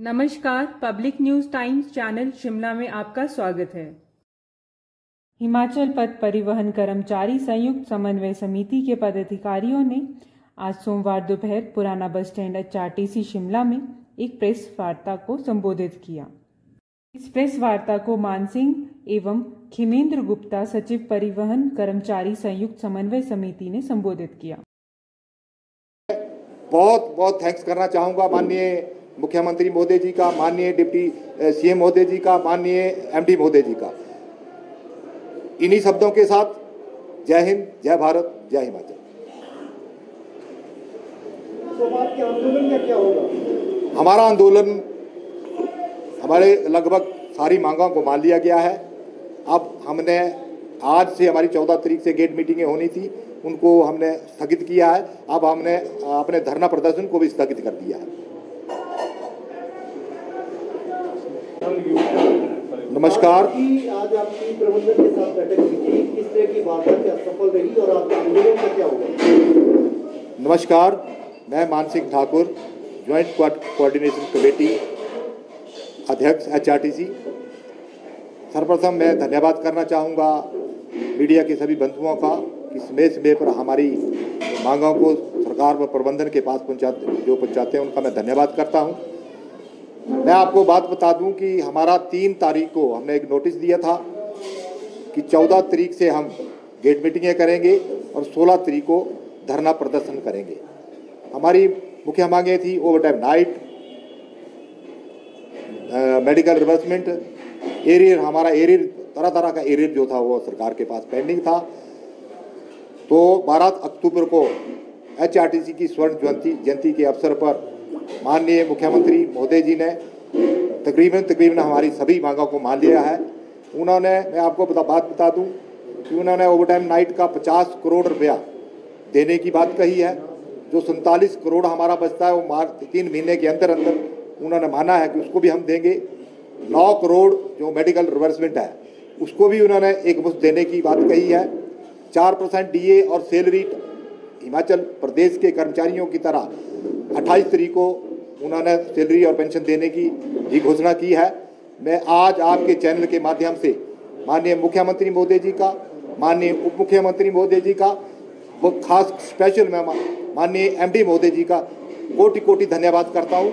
नमस्कार, public news times channel Shimla में आपका स्वागत है। हिमाचल पथ परिवहन कर्मचारी संयुक्त समन्वय समिति के पदाधिकारियों ने आज सोमवार दोपहर पुराना बस स्टैंड HRTC शिमला में एक प्रेस वार्ता को संबोधित किया। इस प्रेस वार्ता को मानसिंह एवं खिमेंद्र गुप्ता, सचिव परिवहन कर्मचारी संयुक्त समन्वय समिति ने संबोधित किया। बहुत बहुत थैंक्स करना चाहूँगा माननीय मुख्यमंत्री महोदय जी का, माननीय डिप्टी CM महोदय जी का, माननीय MD महोदय जी का। इन्हीं शब्दों के साथ जय हिंद, जय भारत, जय हिमाचल। तो आपके आंदोलन का क्या होगा? हमारा आंदोलन हमारे लगभग सारी मांगों को मान लिया गया है। अब हमने आज से हमारी 14 तारीख से गेट मीटिंगें होनी थी, उनको हमने स्थगित किया है। अब हमने अपने धरना प्रदर्शन को भी स्थगित कर दिया है। नमस्कार। आज आपकी प्रबंधन के साथ बैठक हुई थी, किस तरह की वार्ता असफल रही और आपका आंदोलन का क्या होगा? नमस्कार, मैं Mansingh Thakur, joint coordination committee अध्यक्ष HRTC। सर्वप्रथम मैं धन्यवाद करना चाहूँगा मीडिया के सभी बंधुओं का कि समय समय पर हमारी मांगों को सरकार व प्रबंधन के पास पहुँचाते हैं, उनका मैं धन्यवाद करता हूँ। मैं आपको बात बता दूं कि हमारा 3 तारीख को हमने एक नोटिस दिया था कि 14 तारीख से हम गेट मीटिंगें करेंगे और 16 तारीख को धरना प्रदर्शन करेंगे। हमारी मुख्य मांगें थी ओवरटाइम नाइट, मेडिकल रिवर्समेंट, एरियर, हमारा एरियर तरह तरह का एरियर जो था वो सरकार के पास पेंडिंग था। तो 12 अक्टूबर को HRTC की स्वर्ण जयंती के अवसर पर माननीय मुख्यमंत्री महोदय जी ने तकरीबन हमारी सभी मांगों को मान लिया है। उन्होंने, मैं आपको बात बता दूं कि उन्होंने ओवरटाइम नाइट का 50 करोड़ रुपया देने की बात कही है। जो 47 करोड़ हमारा बचता है वो 3 महीने के अंदर उन्होंने माना है कि उसको भी हम देंगे। 9 करोड़ जो मेडिकल रिवर्समेंट है उसको भी उन्होंने एक मुश्त देने की बात कही है। 4% DA और सैलरी हिमाचल प्रदेश के कर्मचारियों की तरह 28 तारीख को उन्होंने सैलरी और पेंशन देने की भी घोषणा की है। मैं आज आपके चैनल के माध्यम से माननीय मुख्यमंत्री महोदय जी का, माननीय उप मुख्यमंत्री महोदय जी का, वो खास स्पेशल मैं माननीय MD महोदय जी का कोटि कोटि धन्यवाद करता हूँ।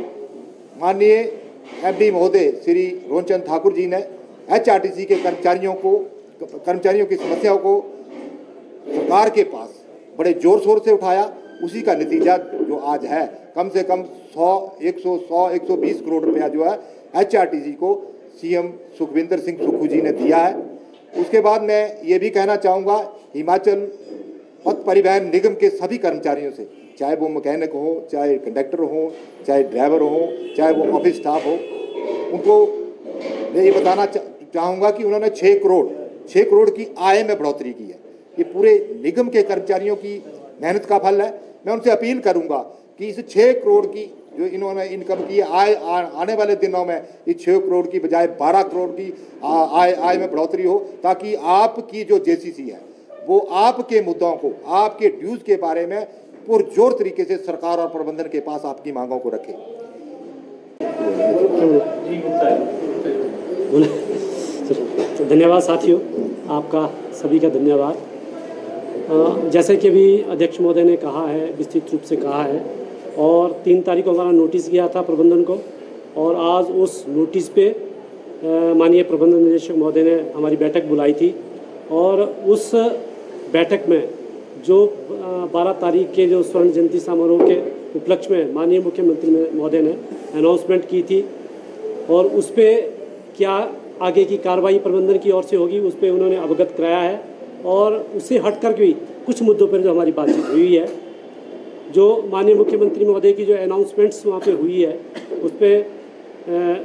माननीय MD महोदय श्री रोनचंद ठाकुर जी ने HRTC के कर्मचारियों की समस्याओं को सरकार के पास बड़े जोर शोर से उठाया। उसी का नतीजा जो आज है, कम से कम 120 करोड़ रुपया जो है HRTC को CM सुखविंदर सिंह सुक्खू जी ने दिया है। उसके बाद मैं ये भी कहना चाहूँगा हिमाचल पथ परिवहन निगम के सभी कर्मचारियों से, चाहे वो मैकेनिक हो, चाहे कंडक्टर हो, चाहे ड्राइवर हो, चाहे वो ऑफिस स्टाफ हो, उनको मैं ये बताना चाहूँगा कि उन्होंने 6 करोड़ की आय में बढ़ोतरी की है। ये पूरे निगम के कर्मचारियों की मेहनत का फल है। मैं उनसे अपील करूंगा कि इस 6 करोड़ की जो इन्होंने इनकम की आय आने वाले दिनों में इस 6 करोड़ की बजाय 12 करोड़ की आय में बढ़ोतरी हो, ताकि आपकी जो JCC है वो आपके मुद्दों को, आपके ड्यूज के बारे में पुरजोर तरीके से सरकार और प्रबंधन के पास आपकी मांगों को रखे। धन्यवाद साथियों, आपका सभी का धन्यवाद। जैसे कि अभी अध्यक्ष महोदय ने कहा है, विस्तृत रूप से कहा है, और 3 तारीख को हमारा नोटिस गया था प्रबंधन को, और आज उस नोटिस पे माननीय प्रबंधन निदेशक महोदय ने हमारी बैठक बुलाई थी। और उस बैठक में जो 12 तारीख के जो स्वर्ण जयंती समारोह के उपलक्ष्य में माननीय मुख्यमंत्री महोदय ने अनाउंसमेंट की थी, और उस पर क्या आगे की कार्रवाई प्रबंधन की ओर से होगी उस पर उन्होंने अवगत कराया है। और उससे हट कर भी कुछ मुद्दों पर जो हमारी बातचीत हुई है, जो माननीय मुख्यमंत्री महोदय की जो अनाउंसमेंट्स वहाँ पे हुई है, उस पर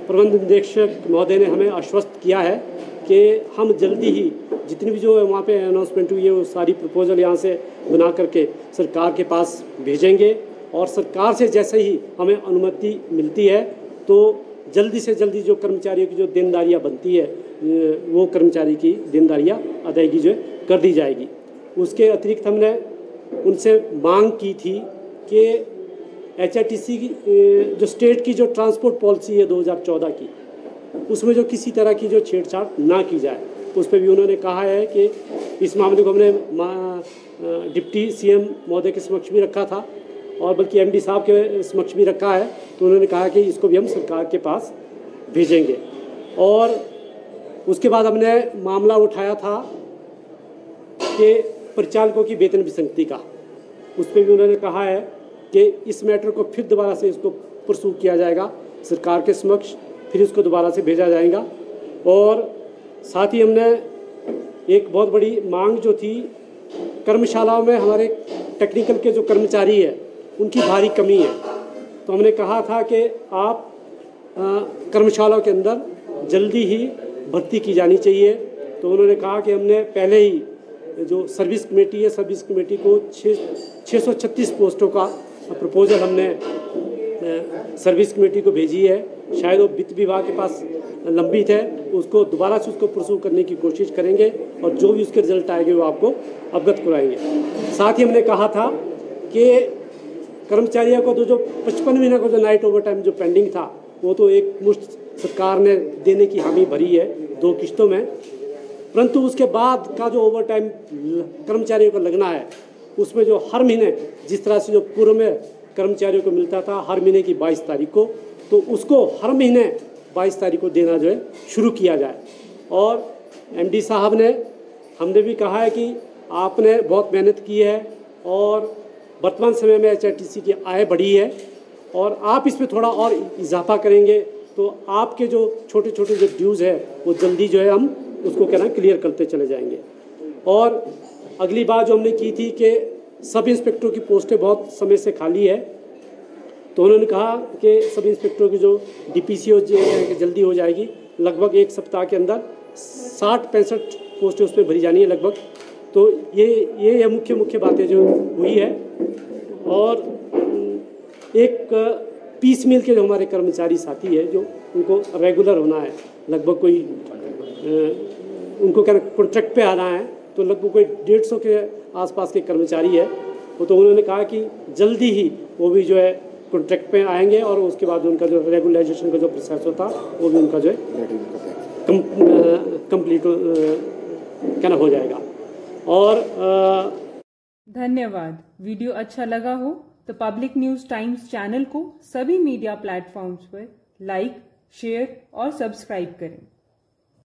प्रबंध निदेशक महोदय ने हमें आश्वस्त किया है कि हम जल्दी ही जितनी भी जो वहाँ पे अनाउंसमेंट हुई है वो सारी प्रपोजल यहाँ से बना करके सरकार के पास भेजेंगे, और सरकार से जैसे ही हमें अनुमति मिलती है तो जल्दी से जल्दी जो कर्मचारियों की जो देनदारियाँ बनती है वो कर्मचारी की देनदारियाँ अदायगी जो कर दी जाएगी। उसके अतिरिक्त हमने उनसे मांग की थी कि HRTC की जो स्टेट की जो ट्रांसपोर्ट पॉलिसी है 2014 की, उसमें जो किसी तरह की जो छेड़छाड़ ना की जाए, उस पर भी उन्होंने कहा है कि इस मामले को हमने डिप्टी CM महोदय के समक्ष भी रखा था और बल्कि MD साहब के समक्ष भी रखा है। तो उन्होंने कहा कि इसको भी हम सरकार के पास भेजेंगे। और उसके बाद हमने मामला उठाया था कि परिचालकों की वेतन विसंगति का, उस पर भी उन्होंने कहा है कि इस मैटर को फिर दोबारा से इसको परसू किया जाएगा सरकार के समक्ष, फिर इसको दोबारा से भेजा जाएगा। और साथ ही हमने एक बहुत बड़ी मांग जो थी, कर्मशालाओं में हमारे टेक्निकल के जो कर्मचारी है उनकी भारी कमी है, तो हमने कहा था कि आप कर्मशालाओं के अंदर जल्दी ही भर्ती की जानी चाहिए। तो उन्होंने कहा कि हमने पहले ही जो सर्विस कमेटी है, सर्विस कमेटी को 636 पोस्टों का प्रपोजल हमने सर्विस कमेटी को भेजी है। शायद वो वित्त विभाग के पास लंबित है, उसको दोबारा से उसको परसू करने की कोशिश करेंगे और जो भी उसके रिजल्ट आएंगे वो आपको अवगत कराएंगे। साथ ही हमने कहा था कि कर्मचारियों को तो जो 55 महीने का जो नाइट ओवर टाइम जो पेंडिंग था, वो तो एक मुश्त सरकार ने देने की हामी भरी है 2 किश्तों में, परंतु उसके बाद का जो ओवर टाइम कर्मचारियों को लगना है, उसमें जो हर महीने जिस तरह से जो पूर्व में कर्मचारियों को मिलता था हर महीने की 22 तारीख को, तो उसको हर महीने 22 तारीख को देना जो है शुरू किया जाए। और MD साहब ने, हमने भी कहा है कि आपने बहुत मेहनत की है और वर्तमान समय में HRTC की आय बढ़ी है और आप इसमें थोड़ा और इजाफा करेंगे तो आपके जो छोटे छोटे जो ड्यूज़ है वो जल्दी जो है हम उसको क्या ना क्लियर करते चले जाएंगे। और अगली बात जो हमने की थी कि सब इंस्पेक्टरों की पोस्टें बहुत समय से खाली है, तो उन्होंने कहा कि सब इंस्पेक्टरों की जो DPC जल्दी हो जाएगी, लगभग 1 सप्ताह के अंदर 60-65 पोस्टें उसमें भरी जानी है लगभग। तो ये मुख्य बातें जो हुई है। और एक पीस मिल के जो हमारे कर्मचारी साथी है, जो उनको रेगुलर होना है, लगभग कोई उनको क्या कॉन्ट्रैक्ट पे आना है, तो लगभग कोई 150 के आसपास के कर्मचारी है। तो उन्होंने कहा कि जल्दी ही वो भी जो है कॉन्ट्रैक्ट पे आएंगे और उसके बाद उनका जो रेगुलराइजेशन का जो प्रोसेस होता वो भी उनका जो है कंप्लीट क्या ना हो जाएगा। और धन्यवाद। वीडियो अच्छा लगा हो तो पब्लिक न्यूज़ टाइम्स चैनल को सभी मीडिया प्लेटफॉर्म्स पर लाइक, शेयर और सब्सक्राइब करें।